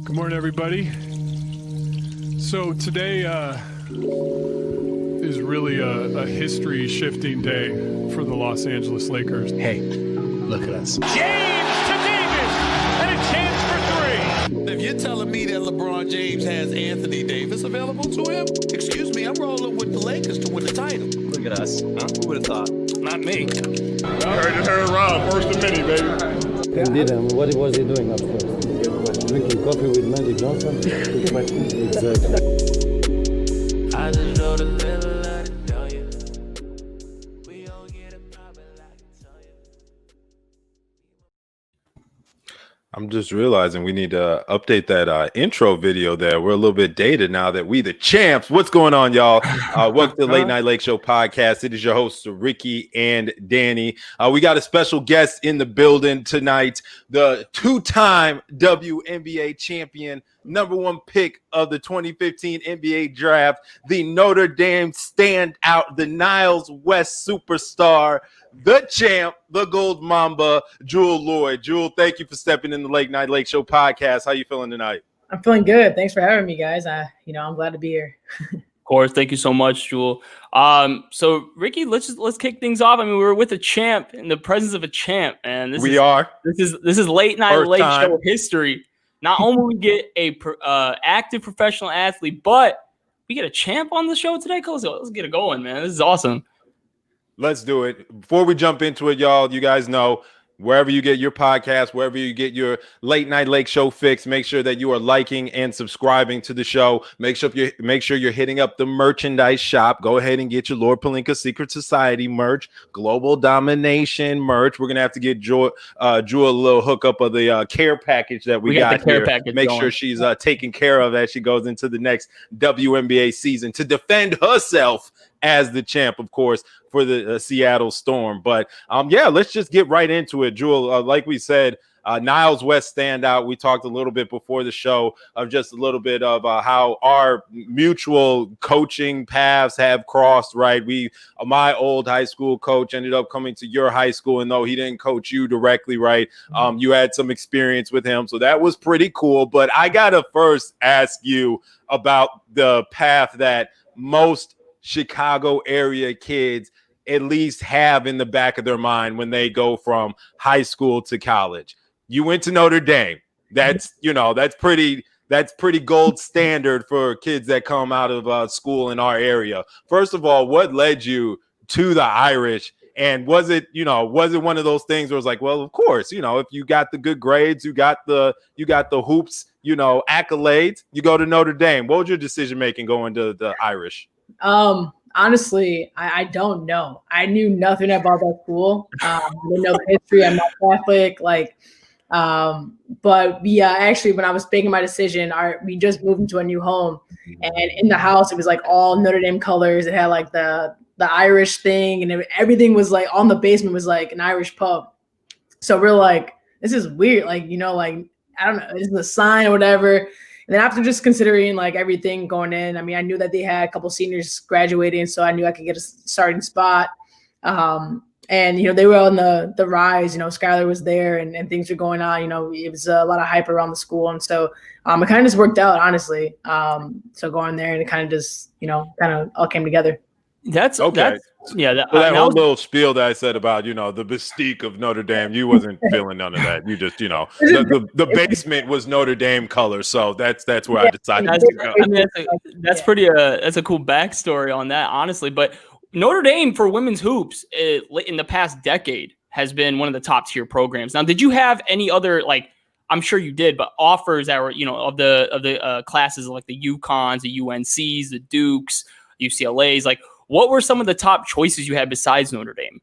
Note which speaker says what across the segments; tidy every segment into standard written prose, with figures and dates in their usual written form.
Speaker 1: Good morning, everybody. So today is really a history-shifting day for the Los Angeles Lakers.
Speaker 2: Hey, look at us.
Speaker 3: James to Davis, and a chance for three.
Speaker 4: If you're telling me that LeBron James has Anthony Davis available to him, excuse me, I'm rolling with the Lakers to win the title.
Speaker 2: Look at us. Huh? Who would have thought? Not me.
Speaker 5: Heard Rob, first of many, baby.
Speaker 6: Indeed, what was he doing upstairs? Drinking coffee with Magic Johnson? Good question. Exactly.
Speaker 7: I just know the little I didn't know you. We don't get it proper like I tell you.
Speaker 5: I'm just realizing we need to update that intro video there. We're a little bit dated now that we the champs. What's going on, y'all? Welcome to the Late Night Lake Show podcast. It is your hosts, Ricky and Danny. We got a special guest in the building tonight, the two-time WNBA champion, number one pick of the 2015 NBA draft, the Notre Dame standout, the Niles West superstar, the champ, the Gold Mamba, Jewell Loyd. Jewell, thank you for stepping in the Late Night Lake Show podcast. How you feeling tonight?
Speaker 8: I'm feeling good. Thanks for having me, guys. I'm glad to be here.
Speaker 9: Of course, thank you so much, Jewell. So Ricky, let's kick things off. I mean, we're with a champ in the presence of a champ, and this is Late Night Lake Show history. Not only we get a active professional athlete, but we get a champ on the show today. Let's get it going, man. This is awesome.
Speaker 5: Let's do it. Before we jump into it, y'all, you guys know, wherever you get your podcast, wherever you get your Late Night Lake Show fix, make sure that you are liking and subscribing to the show. Make sure you're hitting up the merchandise shop. Go ahead and get your Lord Palinka Secret Society merch, Global Domination merch. We're gonna have to get Jewell a little hookup of the care package that we got here. Make sure she's taken care of as she goes into the next WNBA season to defend herself as the champ, of course, for the Seattle Storm. But let's just get right into it. Jewell, like we said, Niles West standout. We talked a little bit before the show of just a little bit of how our mutual coaching paths have crossed, right? My old high school coach ended up coming to your high school, and though he didn't coach you directly, right, you had some experience with him. So that was pretty cool. But I got to first ask you about the path that most Chicago area kids at least have in the back of their mind when they go from high school to college. You went to Notre Dame. That's pretty gold standard for kids that come out of school in our area. First of all, what led you to the Irish? And was it one of those things where it's like, well, of course, if you got the good grades, you got the hoops, accolades, you go to Notre Dame. What was your decision making going to the Irish?
Speaker 8: Honestly, I don't know. I knew nothing about that school. I didn't know the history. I'm not Catholic. But yeah, actually, when I was making my decision, we just moved into a new home, and in the house, it was like all Notre Dame colors. It had like the Irish thing, and everything was like on the basement was like an Irish pub. So we're like, this is weird. I don't know, is the sign or whatever. And then after just considering like everything going in, I mean, I knew that they had a couple seniors graduating, so I knew I could get a starting spot. And they were on the rise. Skylar was there, and things were going on. It was a lot of hype around the school, and so it kind of just worked out, honestly. So going there, and it kind of just kind of all came together.
Speaker 9: That's okay. That
Speaker 5: whole little spiel that I said about the mystique of Notre Dame, you wasn't feeling none of that. You just the basement was Notre Dame color, so that's where I decided to go.
Speaker 9: I mean, that's a cool backstory on that, honestly. But Notre Dame for women's hoops in the past decade has been one of the top tier programs. Now, did you have any other I'm sure you did, but offers that were of the classes like the UConns, the UNCs, the Dukes, UCLAs, what were some of the top choices you had besides Notre Dame?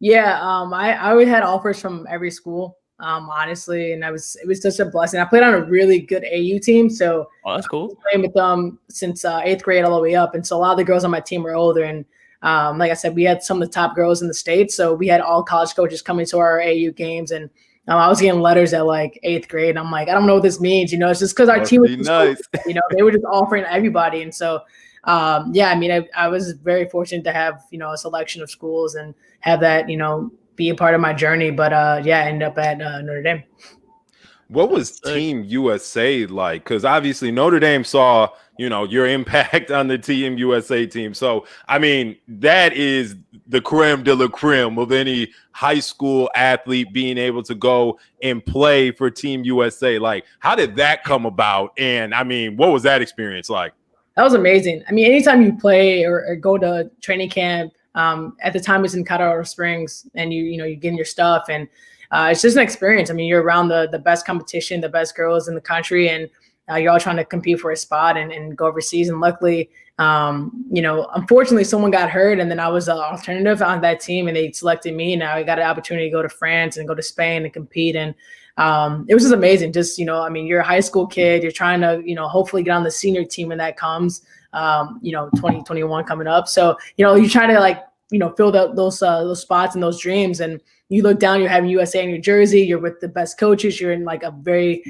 Speaker 8: Yeah, I always had offers from every school, honestly, and it was such a blessing. I played on a really good AU team, so
Speaker 9: that's cool.
Speaker 8: I was playing with them since 8th grade all the way up, and so a lot of the girls on my team were older, and like I said, we had some of the top girls in the state, so we had all college coaches coming to our AU games, and I was getting letters at 8th grade, and I'm like, I don't know what this means, it's just because our team was nice. They were just offering endebody, and so. I was very fortunate to have, a selection of schools and have that, be a part of my journey. But, I ended up at Notre Dame.
Speaker 5: What was Team USA like? Because obviously Notre Dame saw, your impact on the Team USA team. So, I mean, that is the creme de la creme of any high school athlete being able to go and play for Team USA. Like, how did that come about? And, I mean, what was that experience like?
Speaker 8: That was amazing. I mean, anytime you play or go to training camp, at the time it was in Colorado Springs, and you get in your stuff, and it's just an experience. I mean, you're around the best competition, the best girls in the country, and you're all trying to compete for a spot and go overseas. And luckily, unfortunately, someone got hurt, and then I was an alternative on that team, and they selected me. And I got an opportunity to go to France and go to Spain and compete. And it was just amazing. Just, you're a high school kid. You're trying to, hopefully get on the senior team when that comes, 2021 coming up. So, you're trying to fill those spots and those dreams. And you look down, you're having USA in your jersey. You're with the best coaches. You're in like a very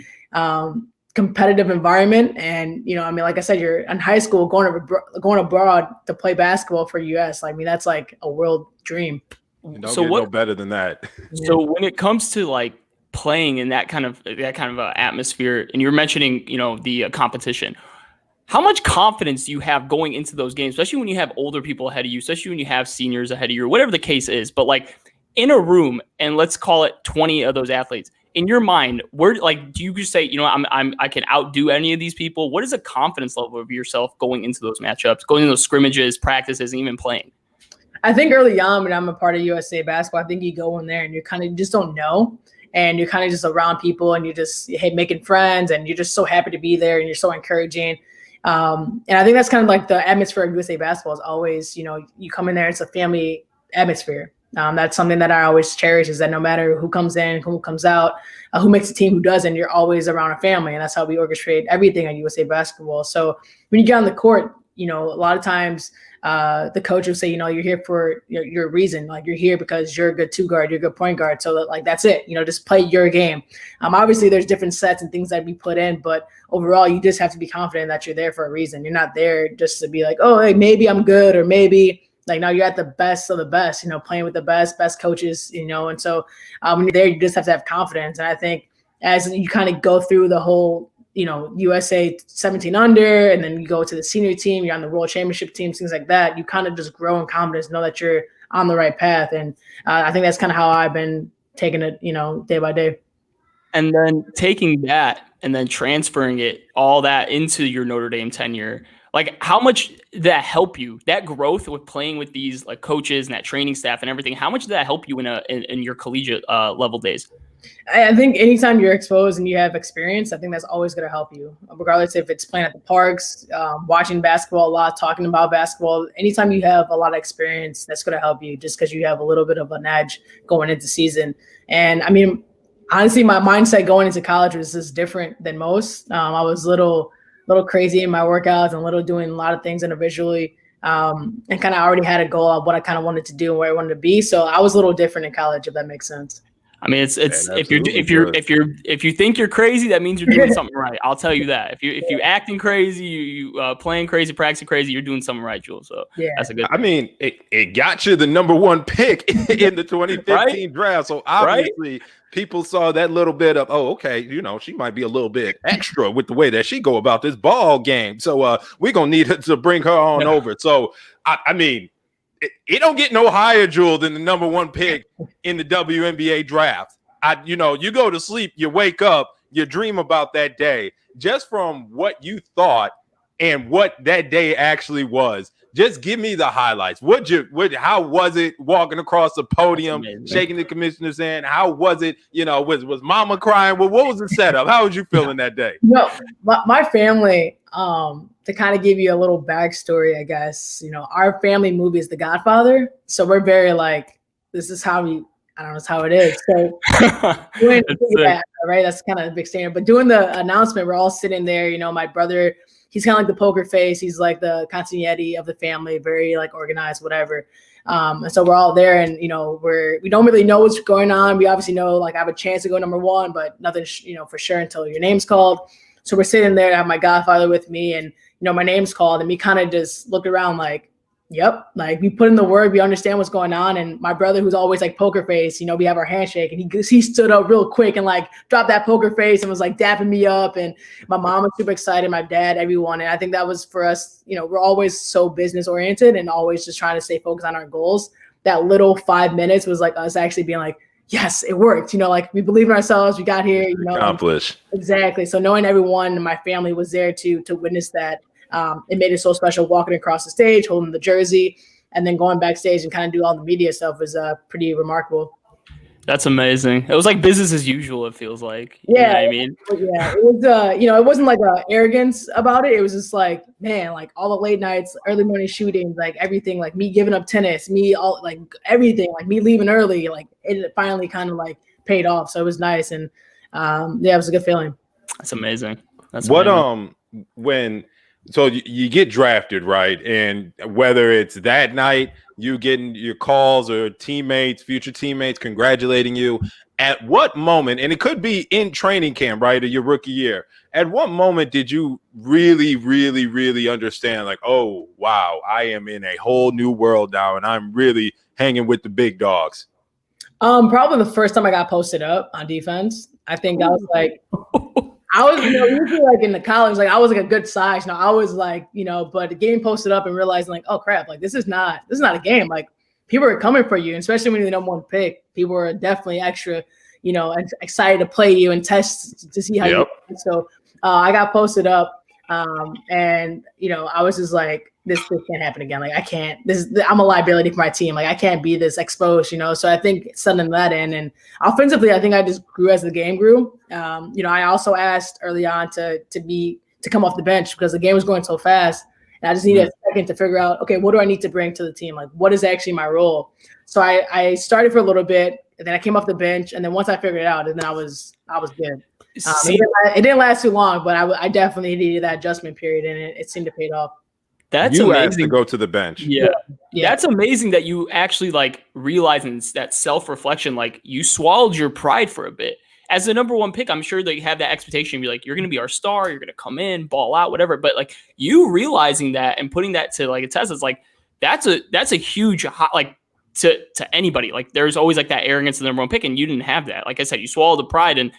Speaker 8: competitive environment. And, like I said, you're in high school going abroad to play basketball for US. I mean, that's like a world dream.
Speaker 5: Don't get no better than that.
Speaker 9: So when it comes to like playing in that kind of atmosphere, and you're mentioning, the competition, how much confidence do you have going into those games, especially when you have older people ahead of you, especially when you have seniors ahead of you, or whatever the case is, but like in a room, and let's call it 20 of those athletes, in your mind, where, like, do you just say, I can outdo any of these people? What is the confidence level of yourself going into those matchups, going into those scrimmages, practices, and even playing?
Speaker 8: I think early on, when I'm a part of USA basketball, I think you go in there and you just don't know. And you're kind of just around people, and you're just making friends, and you're just so happy to be there, and you're so encouraging. And I think that's kind of like the atmosphere of USA basketball is always, you come in there, it's a family atmosphere. That's something that I always cherish, is that no matter who comes in, who comes out, who makes a team, who doesn't, you're always around a family. And that's how we orchestrate everything on USA basketball. So when you get on the court, a lot of times the coach will say, you're here for your reason. Like, you're here because you're a good two guard, you're a good point guard. So that's it. Just play your game. Obviously there's different sets and things that we put in, but overall you just have to be confident that you're there for a reason. You're not there just to be like, oh, hey, maybe I'm good, or maybe now you're at the best of the best, playing with the best coaches, and so when you're there, you just have to have confidence. And I think as you kind of go through the whole, USA 17 under, and then you go to the senior team, you're on the world championship teams, things like that, you kind of just grow in confidence, know that you're on the right path. And I think that's kind of how I've been taking it, day by day.
Speaker 9: And then taking that and then transferring all that into your Notre Dame tenure, like, how much did that help you? That growth with playing with these like coaches and that training staff and everything, how much did that help you in your collegiate level days?
Speaker 8: I think anytime you're exposed and you have experience, I think that's always going to help you, regardless if it's playing at the parks, watching basketball a lot, talking about basketball. Anytime you have a lot of experience, that's going to help you, just because you have a little bit of an edge going into season. And I mean, honestly, my mindset going into college was just different than most. I was a little crazy in my workouts and doing a lot of things individually, and kind of already had a goal of what I kind of wanted to do and where I wanted to be. So I was a little different in college, if that makes sense.
Speaker 9: I mean, it's if you think you're crazy, that means you're doing something right. I'll tell you that. If you acting crazy, you playing crazy, practicing crazy, you're doing something right, Jewell. So yeah, that's a good thing.
Speaker 5: I mean, it got you the number one pick in the 2015 draft. So obviously people saw that little bit of, oh, okay, she might be a little bit extra with the way that she go about this ball game. So we're gonna need to bring her on over. So I mean, it don't get no higher, Jewell, than the number one pick in the WNBA draft. You go to sleep, you wake up, you dream about that day. Just from what you thought and what that day actually was, just give me the highlights. How was it walking across the podium, shaking the commissioner's hand? How was it? Was mama crying? Well, what was the setup? How was you feeling that day?
Speaker 8: My family, to kind of give you a little backstory, I guess, our family movie is The Godfather. So we're very this is how it's how it is. So doing that, right? That's kind of a big standard. But doing the announcement, we're all sitting there, my brother, he's kind of like the poker face. He's like the continuity of the family, very organized, whatever. And so we're all there, and, we don't really know what's going on. We obviously know, I have a chance to go number one, but nothing, for sure until your name's called. So we're sitting there, I have my godfather with me, and, my name's called, and we kind of just looked around Yep. Like we put in the work, we understand what's going on. And my brother, who's always like poker face, you know, we have our handshake, and he stood up real quick and like dropped that poker face and was like dapping me up. And my mom was super excited, my dad, everyone. And I think that was for us, you know, we're always so business oriented and always just trying to stay focused on our goals. That little 5 minutes was like us actually being like, yes, it worked. You know, like we believe in ourselves. We got here, you know.
Speaker 5: Accomplish.
Speaker 8: Exactly. So knowing everyone in my family was there to witness that, it made it so special walking across the stage, holding the jersey, and then going backstage and kind of do all the media stuff was pretty remarkable.
Speaker 9: That's amazing. It was like business as usual, it feels like.
Speaker 8: Yeah.
Speaker 9: You know what I mean?
Speaker 8: Yeah. It was, you know, it wasn't like arrogance about it. It was just like, man, like all the late nights, early morning shootings, like everything, like me giving up tennis, me all like everything, like me leaving early, like it finally kind of like paid off. So it was nice. And yeah, it was a good feeling.
Speaker 9: That's amazing. That's
Speaker 5: what,
Speaker 9: amazing.
Speaker 5: when, so you get drafted, right? And whether it's that night, you getting your calls or teammates, future teammates congratulating you, at what moment, and it could be in training camp, right, or your rookie year, at what moment did you really, really, really understand, like, oh, wow, I am in a whole new world now, and I'm really hanging with the big dogs?
Speaker 8: Probably the first time I got posted up on defense. I think that was like, I was, you know, usually like in the college, like I was like a good size. You know, I was like, you know, but getting posted up and realizing like, oh crap, like this is not a game. Like people are coming for you, and especially when you're the number one pick. People are definitely extra, you know, excited to play you and test to see how you do. So I got posted up, and you know, I was just like, this can't happen again. Like I can't. I'm a liability for my team. Like I can't be this exposed, you know. So I think sending that in, and offensively, I think I just grew as the game grew. You know, I also asked early on to come off the bench because the game was going so fast, and I just needed a second to figure out, okay, what do I need to bring to the team? Like, what is actually my role? So I started for a little bit, and then I came off the bench, and then once I figured it out, and then I was good. It didn't last too long, but I definitely needed that adjustment period, and it seemed to pay off.
Speaker 9: That's
Speaker 5: you
Speaker 9: amazing.
Speaker 5: Asked to go to the bench.
Speaker 9: Yeah. That's amazing that you actually like realizing that self-reflection, like you swallowed your pride for a bit. As the number one pick, I'm sure they have that expectation. Be like, you're going to be our star. You're going to come in, ball out, whatever. But like you realizing that and putting that to like a test, it's like that's a huge like to anybody. Like there's always like that arrogance of the number one pick, and you didn't have that. Like I said, you swallowed the pride, and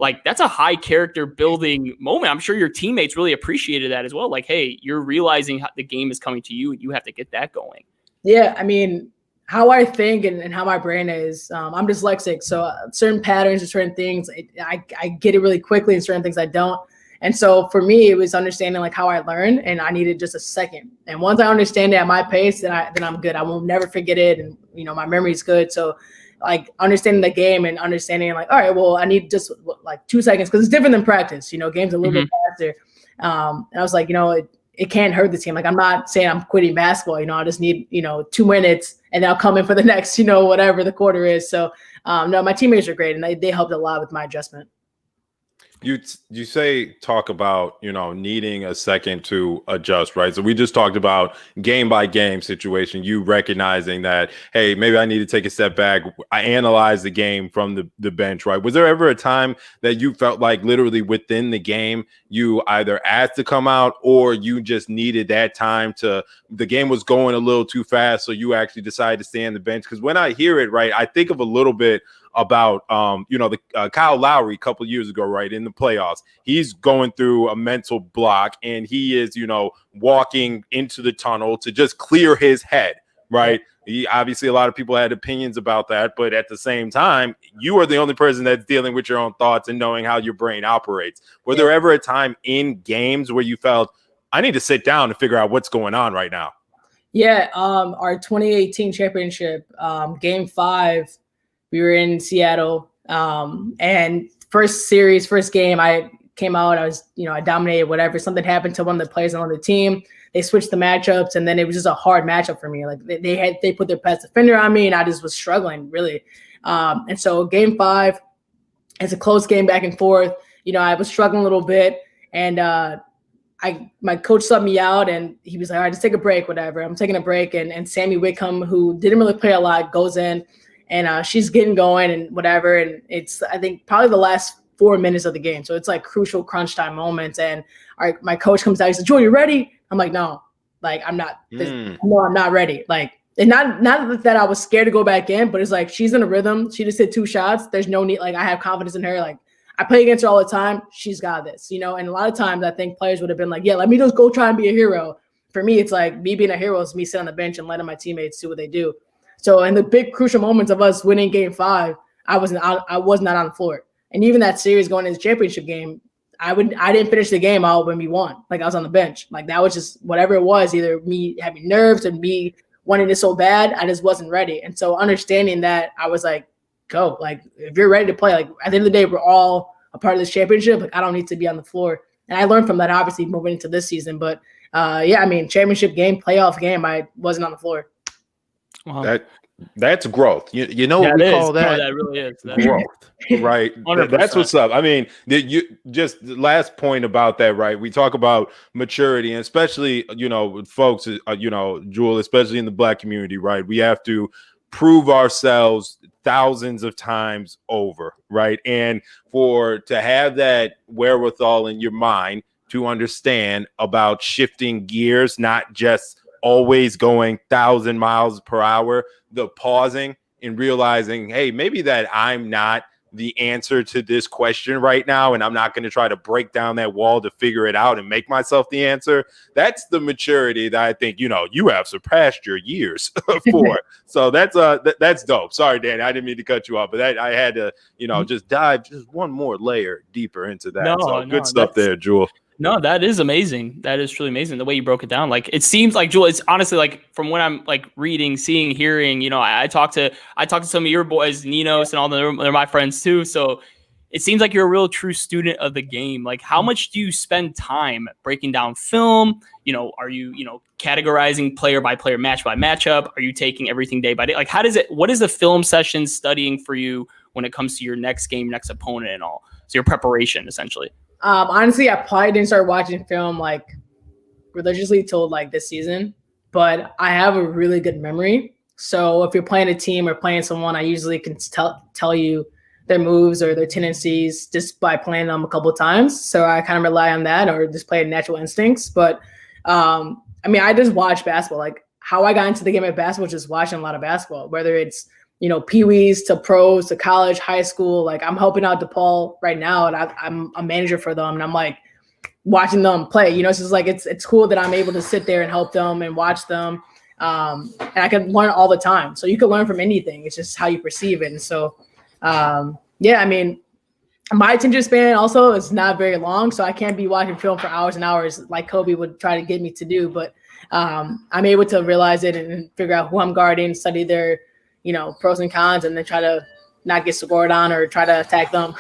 Speaker 9: like that's a high character building moment. I'm sure your teammates really appreciated that as well. Like, hey, you're realizing how the game is coming to you, and you have to get that going. Yeah,
Speaker 8: I mean, how I think and how my brain is. I'm dyslexic, so certain patterns and certain things, I get it really quickly, and certain things I don't. And so for me, it was understanding like how I learn, and I needed just a second. And once I understand it at my pace, then I'm good. I will never forget it, and you know my memory is good. So like understanding the game and understanding like, all right, well, I need just like 2 seconds because it's different than practice. You know, games a little bit faster. And I was like, you know, it can't hurt the team. Like I'm not saying I'm quitting basketball. You know, I just need 2 minutes, and I'll come in for the next whatever the quarter is. So no, my teammates are great, and they helped a lot with my adjustment.
Speaker 5: You talk about, needing a second to adjust, right? So we just talked about game by game situation, you recognizing that, hey, maybe I need to take a step back. I analyze the game from the bench, right? Was there ever a time that you felt like literally within the game, you either asked to come out or you just needed that time the game was going a little too fast, so you actually decided to stay on the bench? Because when I hear it, right, I think of a little bit about Kyle Lowry a couple of years ago, right, in the playoffs. He's going through a mental block, and he is walking into the tunnel to just clear his head, right? Obviously a lot of people had opinions about that, but at the same time, you are the only person that's dealing with your own thoughts and knowing how your brain operates. Were there ever a time in games where you felt, I need to sit down and figure out what's going on right now?
Speaker 8: Yeah, our 2018 championship, game 5, we were in Seattle, and first game, I came out, I dominated whatever. Something happened to one of the players on the team. They switched the matchups, and then it was just a hard matchup for me. Like they put their best defender on me, and I just was struggling really. And so game 5, it's a close game back and forth. I was struggling a little bit, and my coach subbed me out, and he was like, all right, just take a break, whatever. I'm taking a break, and Sammy Wickham, who didn't really play a lot, goes in. And she's getting going and whatever. And it's, I think, probably the last 4 minutes of the game. So it's like crucial crunch time moments. And my coach comes out, he says, Jewell, you ready? I'm like, no. Like I'm not. No, I'm not ready. Like, and not that I was scared to go back in, but it's like she's in a rhythm. She just hit 2 shots. There's no need. Like I have confidence in her. Like I play against her all the time. She's got this, you know. And a lot of times I think players would have been like, yeah, let me just go try and be a hero. For me, it's like me being a hero is me sitting on the bench and letting my teammates do what they do. So in the big crucial moments of us winning Game 5, I was not on the floor. And even that series going into the championship game, I didn't finish the game out when we won. Like I was on the bench. Like that was just whatever it was, either me having nerves and me wanting it so bad, I just wasn't ready. And so understanding that, I was like, go. Like if you're ready to play, like at the end of the day, we're all a part of this championship. Like I don't need to be on the floor. And I learned from that obviously moving into this season. But yeah, I mean, championship game, playoff game, I wasn't on the floor.
Speaker 9: Wow.
Speaker 5: That's growth. You know what we call that?
Speaker 9: That really is.
Speaker 5: Growth, right? That's what's up. I mean, you just the last point about that, right? We talk about maturity, and especially, you know, with folks, you know, Jewell, especially in the Black community, right? We have to prove ourselves thousands of times over, right? And to have that wherewithal in your mind to understand about shifting gears, not just always going 1,000 miles per hour, the pausing and realizing, hey, maybe that I'm not the answer to this question right now, and I'm not going to try to break down that wall to figure it out and make myself the answer. That's the maturity that I think, you know, you have surpassed your years for. So that's dope. Sorry, Danny, I didn't mean to cut you off, but I had to, you know, just dive just one more layer deeper into that. Good stuff there, Jewell.
Speaker 9: No, that is amazing. That is truly amazing. The way you broke it down. Like, it seems like, Jewell, it's honestly like from what I'm like reading, seeing, hearing, you know, I talked to some of your boys, Ninos, and all they're my friends too. So it seems like you're a real true student of the game. Like, how much do you spend time breaking down film? You know, are you, you know, categorizing player by player, match by matchup? Are you taking everything day by day? Like, what is the film session studying for you when it comes to your next game, next opponent and all? So your preparation essentially.
Speaker 8: Honestly, I probably didn't start watching film like religiously till like this season, but I have a really good memory. So if you're playing a team or playing someone, I usually can tell you their moves or their tendencies just by playing them a couple of times. So I kind of rely on that or just play natural instincts. But I mean, I just watch basketball. Like how I got into the game of basketball was just watching a lot of basketball, whether it's, you know, peewees to pros to college, high school. Like I'm helping out DePaul right now, and I'm a manager for them, and I'm like watching them play. You know, it's just like it's cool that I'm able to sit there and help them and watch them, and I can learn all the time. So you can learn from anything. It's just how you perceive it. And so, yeah, I mean, my attention span also is not very long, so I can't be watching film for hours and hours like Kobe would try to get me to do. But I'm able to realize it and figure out who I'm guarding, study their, you know, pros and cons, and then try to not get scored on or try to attack them.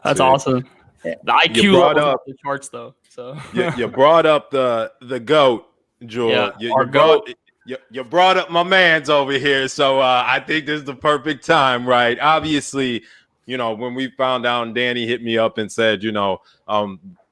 Speaker 9: That's awesome. The IQ level off the charts, though. So
Speaker 5: you brought up the GOAT, Jewell.
Speaker 9: Yeah,
Speaker 5: you brought up my man's over here, so I think this is the perfect time, right? Obviously, you know, when we found out, Danny hit me up and said, you know,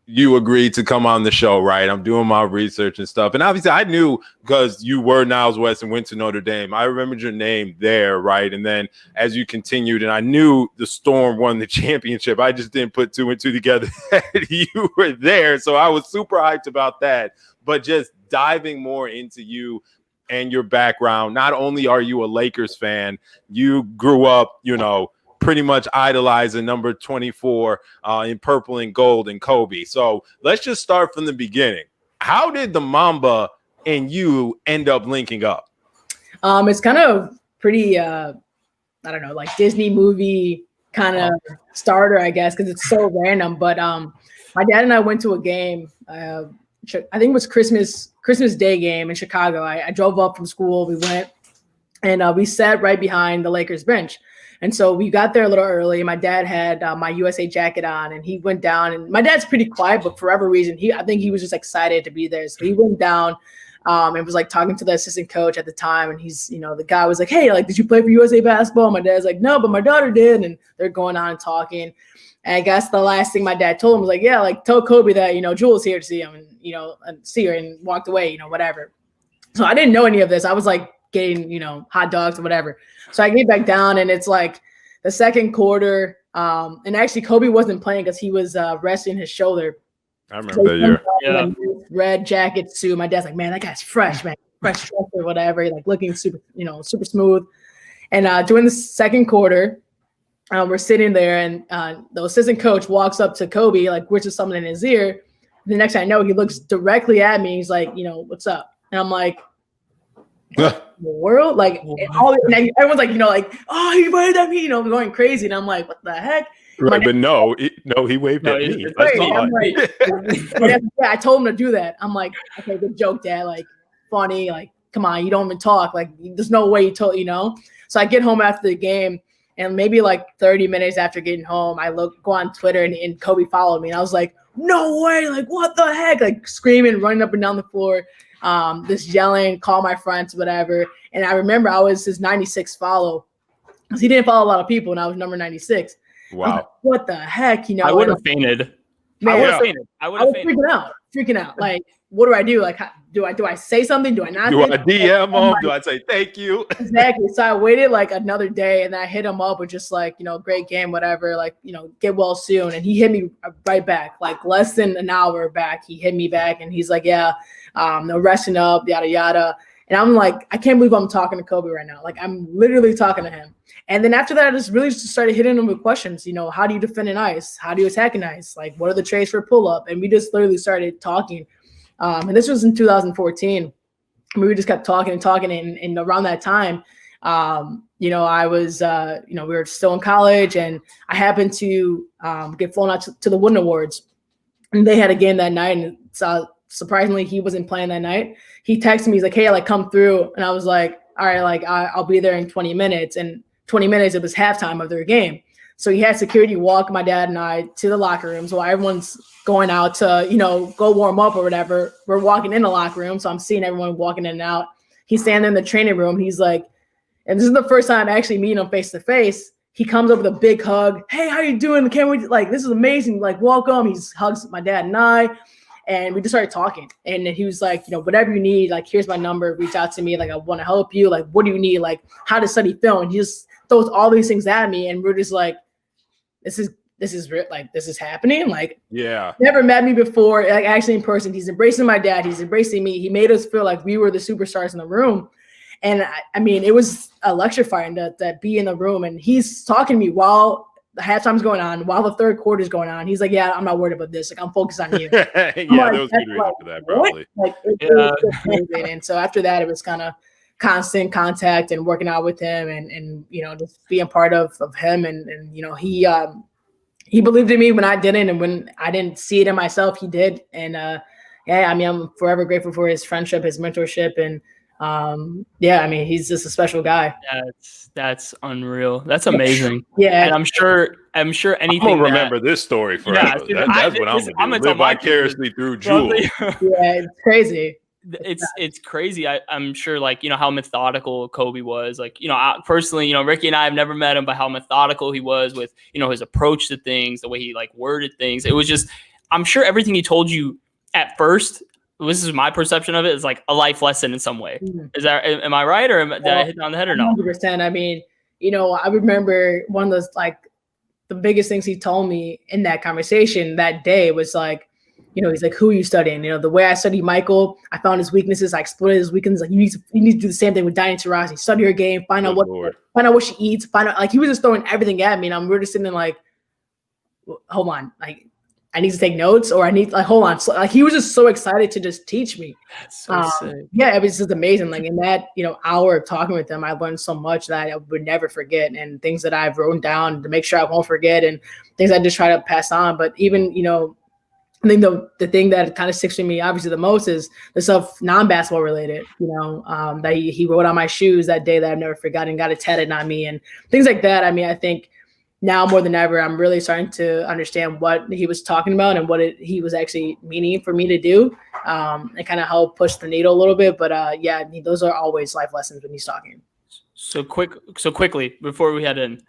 Speaker 5: you agreed to come on the show, right? I'm doing my research and stuff. And obviously I knew because you were Niles West and went to Notre Dame. I remembered your name there, right? And then as you continued, and I knew the Storm won the championship, I just didn't put 2 and 2 together that you were there. So I was super hyped about that. But just diving more into you and your background, not only are you a Lakers fan, you grew up, you know, pretty much idolizing number 24 in purple and gold and Kobe. So let's just start from the beginning. How did the Mamba and you end up linking up?
Speaker 8: It's kind of pretty, I don't know, like Disney movie kind of starter, I guess, because it's so random. But my dad and I went to a game. I think it was Christmas Day game in Chicago. I drove up from school. We went and we sat right behind the Lakers bench. And so we got there a little early. My dad had my USA jacket on, and he went down. And my dad's pretty quiet, but for whatever reason, I think he was just excited to be there. So he went down and was like talking to the assistant coach at the time. And he's, you know, the guy was like, "Hey, like, did you play for USA basketball?" My dad's like, "No, but my daughter did." And they're going on and talking. And I guess the last thing my dad told him was like, "Yeah, like tell Kobe that, you know, Jewell's here to see him, and, you know, and see her," and walked away, you know, whatever. So I didn't know any of this. I was like getting, you know, hot dogs or whatever. So I get back down, and it's like the second quarter. And actually Kobe wasn't playing because he was resting his shoulder.
Speaker 5: I remember that year.
Speaker 9: Yeah.
Speaker 8: Red jacket suit. My dad's like, man, that guy's fresh, man. Fresh dress or whatever. Like looking super, super smooth. And during the second quarter, we're sitting there, and the assistant coach walks up to Kobe, like whispers something in his ear. The next thing I know, he looks directly at me. He's like, what's up? And I'm like, what in the world? Like, everyone's like, oh, he waved at me, going crazy. And I'm like, what the heck?
Speaker 5: Right, but he waved at me.
Speaker 8: I'm like, yeah, I told him to do that. I'm like, okay, good joke, Dad. Like, funny. Like, come on, you don't even talk. Like, there's no way you told, So I get home after the game, and maybe like 30 minutes after getting home, I go on Twitter, and Kobe followed me, and I was like, no way! Like, what the heck? Like, screaming, running up and down the floor, just yelling, call my friends, whatever. And I remember I was his 96 follow, because he didn't follow a lot of people, and I was number 96.
Speaker 5: Wow!
Speaker 8: Like, what the heck?
Speaker 9: I would have fainted.
Speaker 8: Man,
Speaker 9: I would have fainted.
Speaker 8: Freaking out. Like, what do I do? Like, do I say something? Do I not?
Speaker 5: Do I DM him? Do I say thank you?
Speaker 8: Exactly. So I waited like another day, and I hit him up with just like, great game, whatever. Like, get well soon. And he hit me right back, like less than an hour back. He hit me back, and he's like, yeah, no resting up, yada yada. And I'm like, I can't believe I'm talking to Kobe right now. Like, I'm literally talking to him. And then after that, I just really started hitting him with questions. How do you defend an ice? How do you attack an ice? Like, what are the trades for pull up? And we just literally started talking. And this was in 2014. We just kept talking and talking. And around that time, I was, we were still in college, and I happened to get flown out to the Wooden Awards. And they had a game that night. And surprisingly, he wasn't playing that night. He texted me. He's like, hey, like, come through. And I was like, all right, like, I'll be there in 20 minutes. And 20 minutes, it was halftime of their game. So he had security walk my dad and I to the locker rooms while everyone's going out to, go warm up or whatever. We're walking in the locker room. So I'm seeing everyone walking in and out. He's standing in the training room. He's like, and this is the first time I actually meet him face to face. He comes up with a big hug. Hey, how you doing? Can't we, like, this is amazing. Like, welcome. He hugs my dad and I. And we just started talking. And he was like, whatever you need, like, here's my number. Reach out to me. Like, I want to help you. Like, what do you need? Like, how to study film. And he just throws all these things at me. And we're just like, this is real. Like, this is happening. Like,
Speaker 5: yeah,
Speaker 8: never met me before. Like, actually in person. He's embracing my dad. He's embracing me. He made us feel like we were the superstars in the room. And I mean, it was electrifying to be in the room. And he's talking to me while the halftime's going on, while the third quarter is going on. He's like, yeah, I'm not worried about this. Like, I'm focused on you.
Speaker 5: Yeah, like, there was good reason for that, probably.
Speaker 8: Like, it was and so after that, it was kind of constant contact and working out with him and just being part of him. And he believed in me when I didn't. And when I didn't see it in myself, he did. And I mean, I'm forever grateful for his friendship, his mentorship. And I mean, he's just a special guy.
Speaker 9: That's unreal. That's amazing.
Speaker 8: Yeah.
Speaker 9: And I'm sure anything.
Speaker 5: I'm gonna remember this story forever. That's what I'm gonna do. Live vicariously through Jewell.
Speaker 8: Yeah, it's crazy.
Speaker 9: It's crazy. I'm sure, like, how methodical Kobe was. Like, personally, Ricky and I have never met him, but how methodical he was with, his approach to things, the way he like worded things. It was just, I'm sure everything he told you at first, this is my perception of it, is like a life lesson in some way. Mm-hmm. Am I right? Or did I hit on the head or no?
Speaker 8: 100%. I mean, I remember one of those, like, the biggest things he told me in that conversation that day was like, he's like, who are you studying? The way I studied Michael, I found his weaknesses. I exploited his weaknesses. Like, you need to do the same thing with Diana Taurasi. Study her game, find out what she eats, like, he was just throwing everything at me. And we're just sitting there like, hold on, like, I need to take notes, or I need, like, hold on. So, like, he was just so excited to just teach me.
Speaker 9: That's so sick.
Speaker 8: Yeah, it was just amazing. Like, in that, hour of talking with him, I learned so much that I would never forget, and things that I've written down to make sure I won't forget, and things I just try to pass on. But even, I think the thing that kind of sticks with me obviously the most is the stuff non-basketball related, that he wrote on my shoes that day that I've never forgotten, got it tatted on me and things like that. I mean, I think now more than ever, I'm really starting to understand what he was talking about and what he was actually meaning for me to do, and kind of help push the needle a little bit. But those are always life lessons when he's talking.
Speaker 9: So quickly before we head in,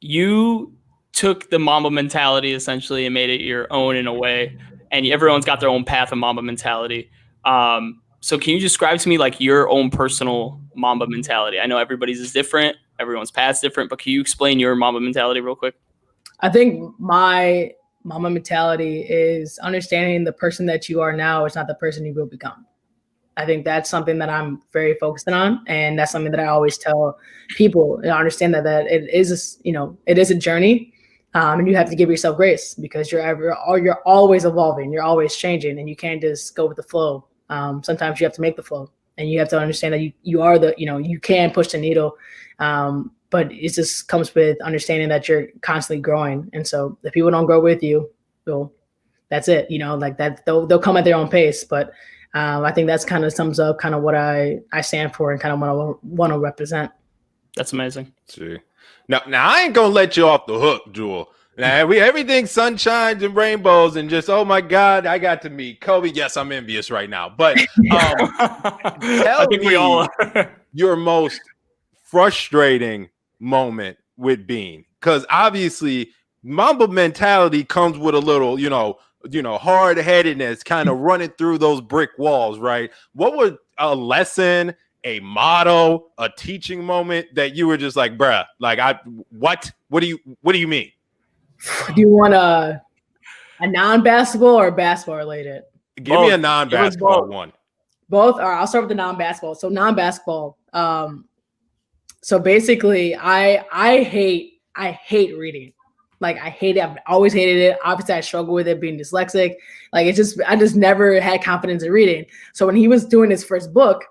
Speaker 9: you took the Mamba mentality essentially and made it your own in a way, and everyone's got their own path of Mamba mentality. So can you describe to me like your own personal Mamba mentality? I know everybody's is different, everyone's path's different, but can you explain your Mamba mentality real quick?
Speaker 8: I think my Mamba Mentality is understanding the person that you are now is not the person you will become. I think that's something that I'm very focused on, and that's something that I always tell people. Understand that it is, it is a journey, and you have to give yourself grace because you're always evolving, you're always changing, and you can't just go with the flow. Sometimes you have to make the flow, and you have to understand that you are you can push the needle, but it just comes with understanding that you're constantly growing. And so if people don't grow with you, well, that's it. Like that, they'll come at their own pace, but. I think that's kind of sums up kind of what I stand for and kind of what I want to represent.
Speaker 9: That's amazing.
Speaker 5: See. Now I ain't gonna let you off the hook, Jewell. Now everything sunshines and rainbows and just, oh my God, I got to meet Kobe. Yes, I'm envious right now. But tell me your most frustrating moment with Bean, because obviously Mamba Mentality comes with a little, hard-headedness, kind of running through those brick walls, right? What was a lesson, a motto, a teaching moment that you were just like, bruh, like what do you mean?
Speaker 8: Do you want a non-basketball or basketball related?
Speaker 5: Give me a non-basketball one.
Speaker 8: Both. All right, I'll start with the non-basketball. So non-basketball. So basically, I hate reading. Like I hate it. I've always hated it. Obviously, I struggle with it being dyslexic. Like I just never had confidence in reading. So when he was doing his first book,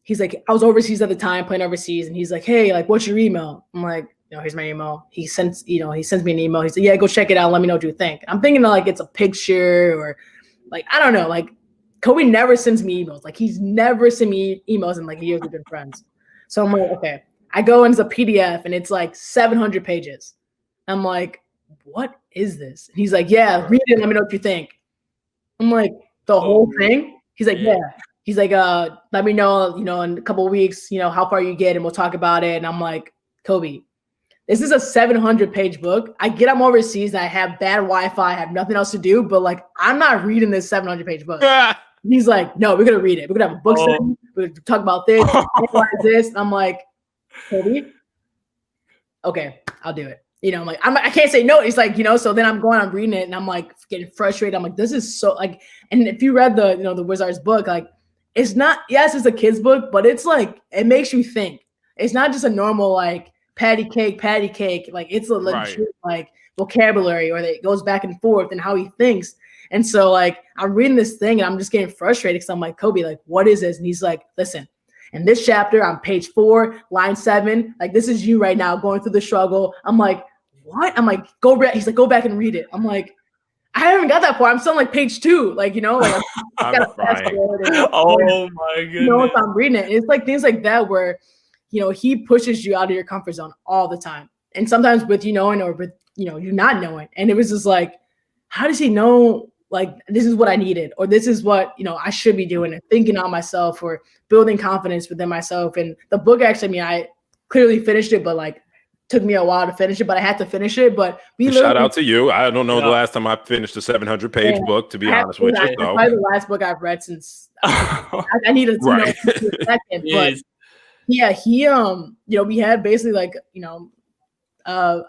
Speaker 8: he's like, I was overseas at the time, playing overseas, and he's like, hey, like, what's your email? I'm like, here's my email. He sends me an email. He said, yeah, go check it out. Let me know what you think. I'm thinking like it's a picture or like, I don't know. Like Kobe never sends me emails. Like he's never sent me emails in like years we've been friends. So I'm like, okay. I go into the PDF and it's like 700 pages. I'm like, what is this? And he's like, yeah, read it. Let me know what you think. I'm like, the whole thing? He's like, yeah. He's like, let me know, in a couple of weeks, how far you get and we'll talk about it. And I'm like, Kobe, this is a 700-page book. I'm overseas and I have bad Wi-Fi. I have nothing else to do, but like, I'm not reading this 700-page book. He's like, no, we're going to read it. We're going to have a book study. We're going to talk about this, analyze this. And I'm like, Kobe, okay, I'll do it. I'm like, I can't say no. He's like, so then I'm reading it and I'm like getting frustrated. I'm like, this is so like, and if you read the Wizards book, like it's not, yes, it's a kid's book, but it's like, it makes you think. It's not just a normal like patty cake. Like it's a legit like vocabulary or that it goes back and forth and how he thinks. And so like, I'm reading this thing and I'm just getting frustrated because I'm like, Kobe, like, what is this? And he's like, listen, in this chapter on page 4, line 7, like this is you right now going through the struggle. I'm like, what? I'm like, he's like, go back and read it. I'm like, I haven't got that far. I'm still on like page 2, like, like
Speaker 9: I'm oh my goodness.
Speaker 8: If I'm reading it, it's like things like that where, he pushes you out of your comfort zone all the time. And sometimes with you knowing or with, you not knowing. And it was just like, how does he know? Like, this is what I needed, or this is what, I should be doing and thinking on myself or building confidence within myself. And the book actually, I clearly finished it, but like took me a while to finish it, but I had to finish it. But
Speaker 5: shout out to you. I don't know the last time I finished a 700-page book, to be honest with you.
Speaker 8: It's probably the last book I've read since I needed to know for a second. But yeah, he, we had basically like, a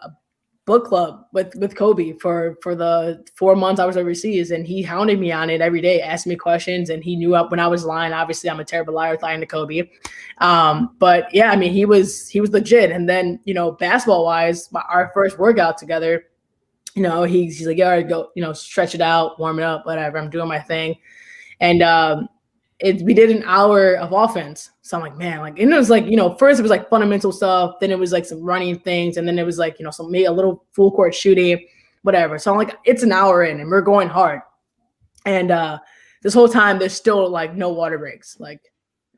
Speaker 8: book club with Kobe for the 4 months I was overseas, and he hounded me on it every day, asked me questions, and he knew when I was lying. Obviously, I'm a terrible liar lying to Kobe. But yeah, he was legit. And then, basketball wise, our first workout together, he's like, yeah, all right, go, stretch it out, warm it up, whatever. I'm doing my thing. And we did an hour of offense. So I'm like, man, like, and it was like, first it was like fundamental stuff. Then it was like some running things. And then it was like, some maybe a little full court shooting, whatever. So I'm like, it's an hour in and we're going hard. And this whole time there's still like no water breaks. Like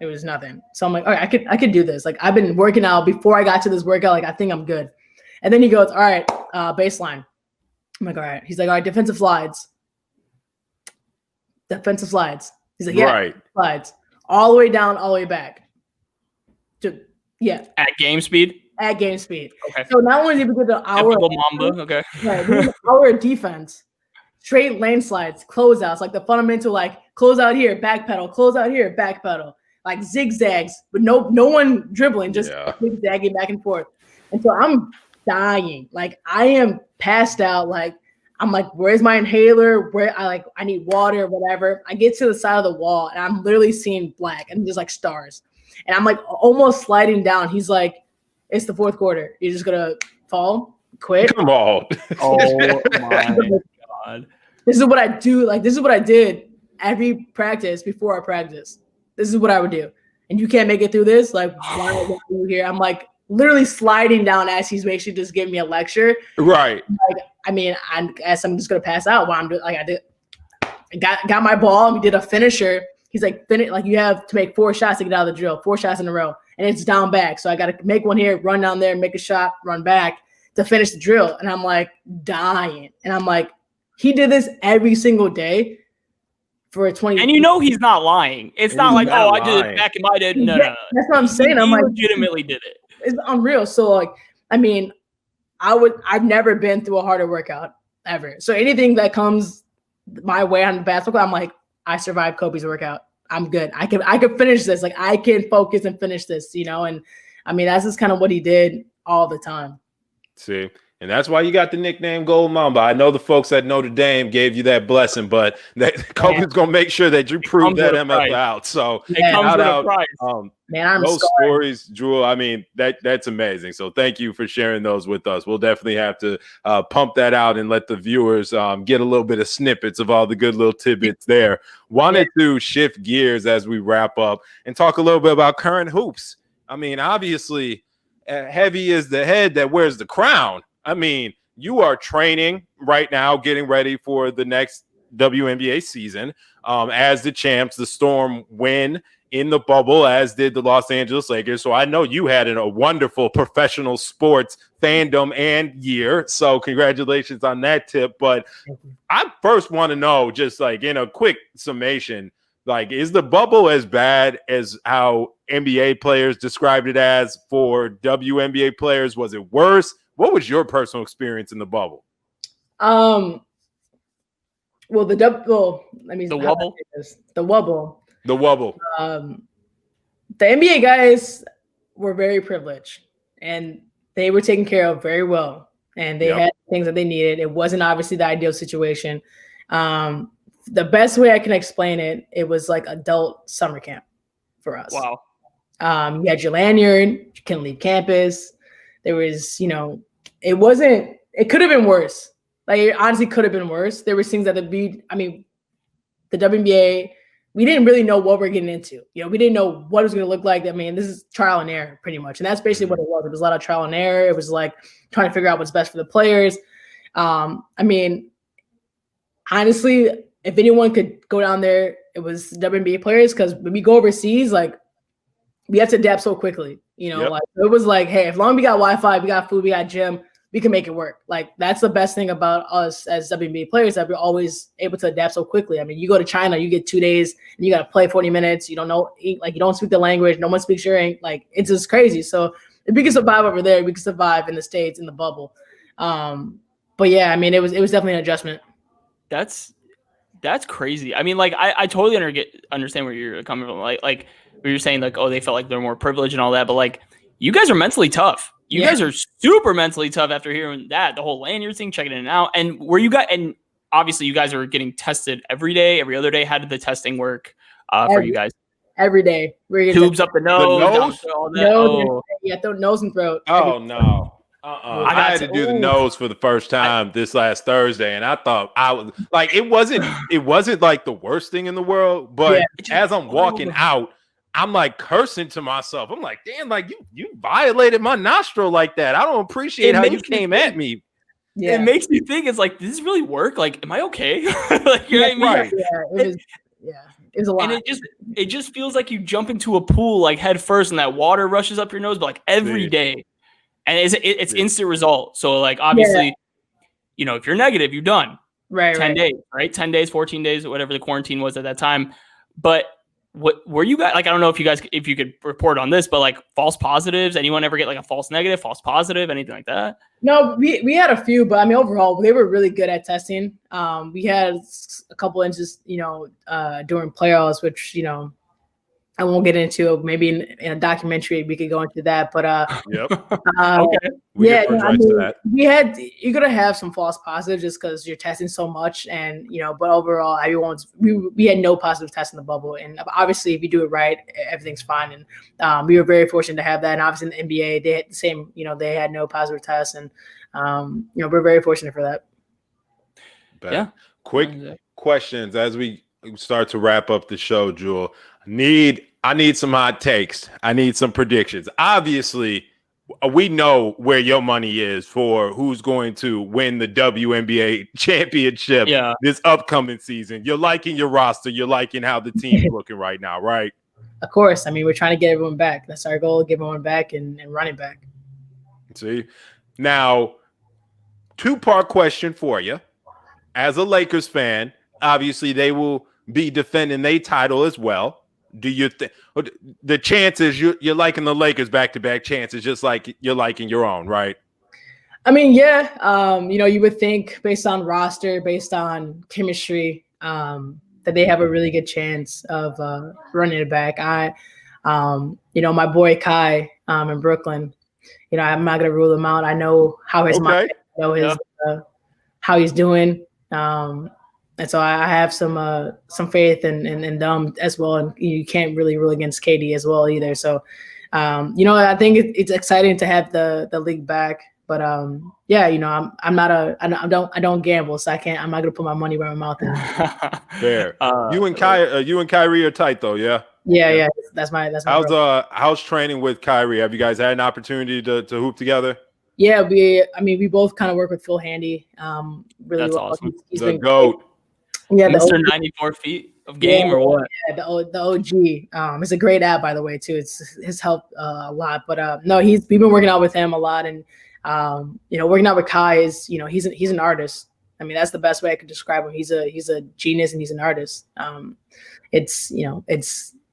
Speaker 8: it was nothing. So I'm like, all right, I could do this. Like I've been working out before I got to this workout. Like I think I'm good. And then he goes, all right, baseline. I'm like, all right. He's like, all right, defensive slides. He's like, yeah, slides all the way down, all the way back. Yeah.
Speaker 9: At game speed?
Speaker 8: At game speed.
Speaker 9: Okay.
Speaker 8: So not only did we get the hour of
Speaker 9: Mamba, okay.
Speaker 8: Right, we did an hour of defense, straight lane slides, closeouts, like the fundamental, like close out here, backpedal, close out here, backpedal, like zigzags, but no one dribbling, just zigzagging back and forth. And so I'm dying. Like I am passed out. Like I'm like, where's my inhaler? I need water, whatever. I get to the side of the wall and I'm literally seeing black and just like stars. And I'm like almost sliding down. He's like, it's the fourth quarter. You're just gonna fall, quit.
Speaker 5: Come on.
Speaker 9: Oh my God.
Speaker 8: This is what I do. Like, this is what I did every practice before I practice. This is what I would do. And you can't make it through this? Like, why are you here? I'm like literally sliding down as he's basically just giving me a lecture.
Speaker 5: Right.
Speaker 8: Like, I mean, I guess I'm just gonna pass out while I'm doing like I did. I got my ball and we did a finisher. He's like, like you have to make 4 shots to get out of the drill, 4 shots in a row. And it's down back. So I got to make one here, run down there, make a shot, run back to finish the drill. And I'm like dying. And I'm like, he did this every single day for 20.
Speaker 9: And you know he's not lying. It's not like, oh, I did it back in my day. No.
Speaker 8: That's what I'm saying. I'm like,
Speaker 9: legitimately did it.
Speaker 8: It's unreal. So like, I mean, I've never been through a harder workout ever. So anything that comes my way on the basketball, I'm like, I survived Kobe's workout. I'm good. I can finish this. Like I can focus and finish this, you know? And I mean, that's just kind of what he did all the time.
Speaker 5: See, and that's why you got the nickname Gold Mamba. I know the folks at Notre Dame gave you that blessing, but Kobe's gonna make sure that you prove that MF out. So shout out.
Speaker 8: Man, I'm
Speaker 5: those
Speaker 8: scarred.
Speaker 5: stories, Jewell. I mean, that's amazing. So thank you for sharing those with us. We'll definitely have to pump that out and let the viewers get a little bit of snippets of all the good little tidbits there. Wanted to shift gears as we wrap up and talk a little bit about current hoops. I mean, obviously, heavy is the head that wears the crown. I mean, you are training right now, getting ready for the next WNBA season. As the champs, the Storm win in the bubble, as did the Los Angeles Lakers. So I know you had a wonderful professional sports fandom and year. So congratulations on that tip. But I first want to know, just like in a quick summation, like, is the bubble as bad as how NBA players described it as for WNBA players? Was it worse? What was your personal experience in the bubble?
Speaker 8: Well, the wobble.
Speaker 5: The wobble.
Speaker 8: The NBA guys were very privileged and they were taken care of very well. And they had things that they needed. It wasn't obviously the ideal situation. The best way I can explain it, it was like adult summer camp for us.
Speaker 9: Wow.
Speaker 8: You had your lanyard, you couldn't leave campus. There was, it could have been worse. Like, it honestly could have been worse. There were things that the WNBA, we didn't really know what we're getting into. We didn't know what it was going to look like. I mean, this is trial and error pretty much. And that's basically what it was. It was a lot of trial and error. It was like trying to figure out what's best for the players. I mean, honestly, if anyone could go down there, it was WNBA players, because when we go overseas, like, we have to adapt so quickly. Like, it was like, hey, as long as we got Wi-Fi, we got food, we got gym, we can make it work. Like, that's the best thing about us as WNBA players, that we're always able to adapt so quickly. I mean, you go to China, you get 2 days and you got to play 40 minutes. You don't know, like, you don't speak the language. No one speaks your English. Like, it's just crazy. So if we can survive over there, we can survive in the States, in the bubble. But yeah, I mean, it was definitely an adjustment.
Speaker 9: That's crazy. I mean, like, I totally understand where you're coming from. Like where you're saying, like, oh, they felt like they're more privileged and all that, but like, you guys are mentally tough. You guys are super mentally tough after hearing that, the whole lanyard thing, checking it in and out. And and obviously you guys are getting tested every day, every other day. How did the testing work for you guys?
Speaker 8: Every day. We're getting
Speaker 9: tubes up the nose, down through all that.
Speaker 8: Nose and throat.
Speaker 5: Oh, no. I had to do the nose for the first time this last Thursday, and I thought I was like, it wasn't like the worst thing in the world, but as I'm walking out, I'm like cursing to myself. I'm like, damn, like you violated my nostril like that. I don't appreciate how you came at me.
Speaker 9: Yeah. It makes me think, it's like, does this really work? Like, am I okay? Like, you know what I mean?
Speaker 8: Right. It was a lot.
Speaker 9: And it just feels like you jump into a pool like head first and that water rushes up your nose, but like every day. And it's instant result. So like, obviously, if you're negative, you're done.
Speaker 8: Right.
Speaker 9: 10 days, right? 10 days, 14 days, whatever the quarantine was at that time. But what were you guys like? I don't know if you could report on this, but like false positives, anyone ever get like a false negative, false positive, anything like that?
Speaker 8: No, we had a few, but I mean, overall, they were really good at testing. We had a couple inches, during playoffs, which, I won't get into it. Maybe in a documentary we could go into that. But
Speaker 5: Yep.
Speaker 9: Okay.
Speaker 8: yeah,
Speaker 5: no, I mean,
Speaker 8: you're gonna have some false positives just because you're testing so much, and but overall, we had no positive tests in the bubble, and obviously, if you do it right, everything's fine. And we were very fortunate to have that. And obviously, in the NBA, they had the same. They had no positive tests, and we're very fortunate for that.
Speaker 5: Yeah. Quick questions as we start to wrap up the show, Jewell. I need some hot takes. I need some predictions. Obviously, we know where your money is for who's going to win the WNBA championship this upcoming season. You're liking your roster. You're liking how the team's looking right now, right?
Speaker 8: Of course. I mean, we're trying to get everyone back. That's our goal, get everyone back and run it back.
Speaker 5: See? Now, two-part question for you. As a Lakers fan, obviously they will be defending their title as well. Do you think the chances you're liking the Lakers back-to-back chances just like you're liking your own, right?
Speaker 8: I mean, yeah. You would think based on roster, based on chemistry, that they have a really good chance of running it back. My boy Kai in Brooklyn, I'm not gonna rule him out. I know how his mind, I know his how he's doing. And so I have some faith in them as well. And you can't really rule against KD as well either. So, I think it's exciting to have the league back. But I'm not I don't gamble, so I'm not gonna put my money where my mouth is.
Speaker 5: Fair. You and Kyrie are tight though, yeah.
Speaker 8: Yeah. That's my.
Speaker 5: How's training with Kyrie? Have you guys had an opportunity to hoop together?
Speaker 8: Yeah, we both kind of work with Phil Handy. Really
Speaker 9: That's
Speaker 8: well.
Speaker 9: awesome.
Speaker 8: He's
Speaker 5: The
Speaker 8: been
Speaker 5: GOAT.
Speaker 8: great. Yeah,
Speaker 9: Mr. 94 feet of game or what?
Speaker 8: Yeah, the OG. It's a great app, by the way, too. It's helped a lot. But no, we've been working out with him a lot, and working out with Kai is he's an artist. I mean, that's the best way I could describe him. He's a genius and he's an artist. It's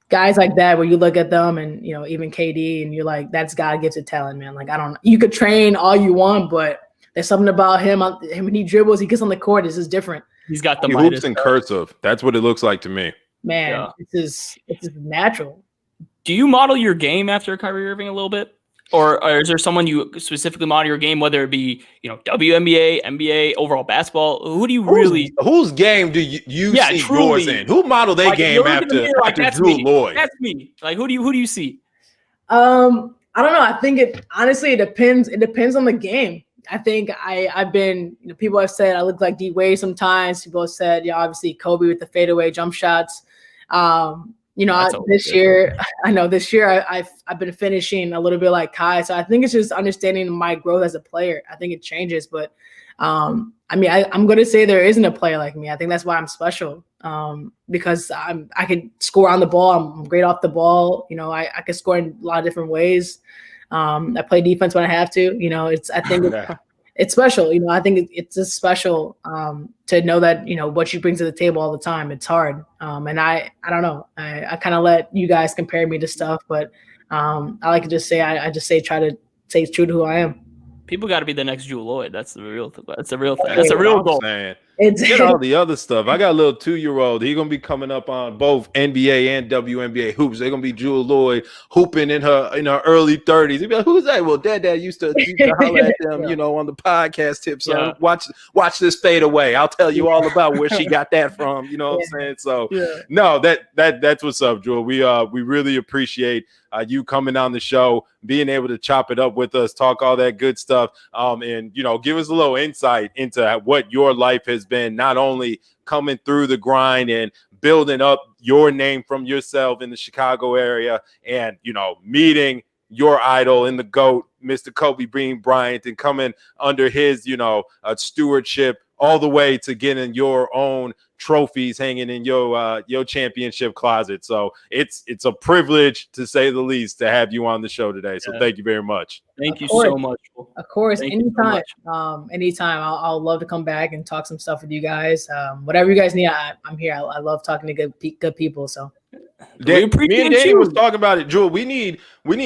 Speaker 8: guys like that where you look at them and even KD and you're like, that's God gifted talent, man. Like you could train all you want, but there's something about him when he dribbles, he gets on the court. This is different.
Speaker 9: He's got the
Speaker 5: he hoops in cursive. That's what it looks like to me.
Speaker 8: Man, it's just natural.
Speaker 9: Do you model your game after Kyrie Irving a little bit? Or is there someone you specifically model your game, whether it be, WNBA, NBA, overall basketball? Who do you
Speaker 5: whose game do you see
Speaker 9: truly,
Speaker 5: yours in? Who model their game after Jewell Loyd?
Speaker 9: That's me. Like who do you see?
Speaker 8: I don't know. I think it depends. It depends on the game. I think I've been, people have said I look like D Wade sometimes. People have said, obviously Kobe with the fadeaway jump shots. This year I've been finishing a little bit like Kai. So I think it's just understanding my growth as a player. I think it changes, but I'm going to say there isn't a player like me. I think that's why I'm special. Because I can score on the ball. I'm great off the ball. I can score in a lot of different ways. I play defense when I have to. It's special. I think it's just special to know that what you bring to the table all the time. It's hard, and I don't know. I kind of let you guys compare me to stuff, but I like to just say try to stay true to who I am.
Speaker 9: People got to be the next Jewell Loyd. That's the real thing. That's a real thing. That's a real goal.
Speaker 5: Get all the other stuff. I got a little 2-year-old. He gonna be coming up on both NBA and WNBA hoops. They're gonna be Jewell Loyd hooping in her early 30s. He'd be like, "Who's that?" Well, Dad used to holler at them, on the podcast tip. So watch this fade away. I'll tell you all about where she got that from. You know what I'm saying? So no, that's what's up, Jewell. We really appreciate you coming on the show, being able to chop it up with us, talk all that good stuff, and give us a little insight into what your life has been, not only coming through the grind and building up your name from yourself in the Chicago area and meeting your idol in the GOAT, Mr. Kobe Bryant, and coming under his stewardship all the way to getting your own trophies hanging in your championship closet. So it's a privilege, to say the least, to have you on the show today. So thank you very much.
Speaker 9: Thank you so much.
Speaker 8: Of course, anytime. Anytime. I'll love to come back and talk some stuff with you guys. Whatever you guys need, I'm here. I love talking to good people. So
Speaker 9: We appreciate
Speaker 5: me and Danny
Speaker 9: you.
Speaker 5: was talking about it, Jewell. We need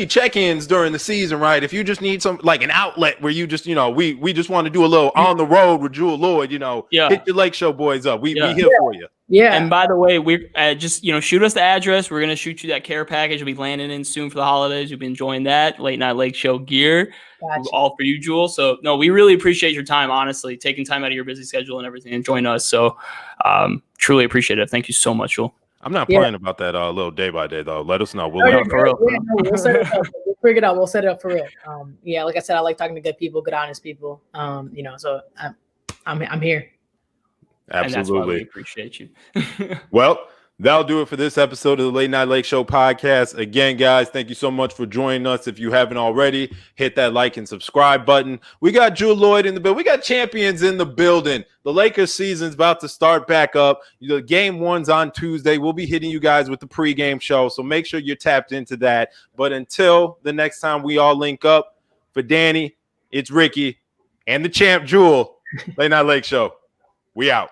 Speaker 5: check-ins during the season, right? If you just need some like an outlet where you just, we just want to do a little on the road with Jewell Loyd, hit your Lake Show boys up. We here for you.
Speaker 8: Yeah.
Speaker 9: And by the way, we're just, shoot us the address. We're going to shoot you that care package. We'll be landing in soon for the holidays. You'll be enjoying that Late Night Lake Show gear.
Speaker 8: Gotcha.
Speaker 9: All for you, Jewell. So no, we really appreciate your time, honestly, taking time out of your busy schedule and everything and join us. So truly appreciate it. Thank you so much, Jewell.
Speaker 5: I'm not playing about that little day by day though. Let us know. We'll
Speaker 8: we'll set it up. We'll figure it out. We'll set it up for real. Like I said, I like talking to good people, good, honest people. So I'm here.
Speaker 5: Absolutely.
Speaker 9: And that's why we appreciate you.
Speaker 5: Well, that'll do it for this episode of the Late Night Lake Show podcast. Again, guys, thank you so much for joining us. If you haven't already, hit that like and subscribe button. We got Jewell Loyd in the building. We got champions in the building. The Lakers season's about to start back up. The game 1's on Tuesday. We'll be hitting you guys with the pregame show, so make sure you're tapped into that. But until the next time we all link up, for Danny, it's Ricky, and the champ Jewell, Late Night Lake Show. We out.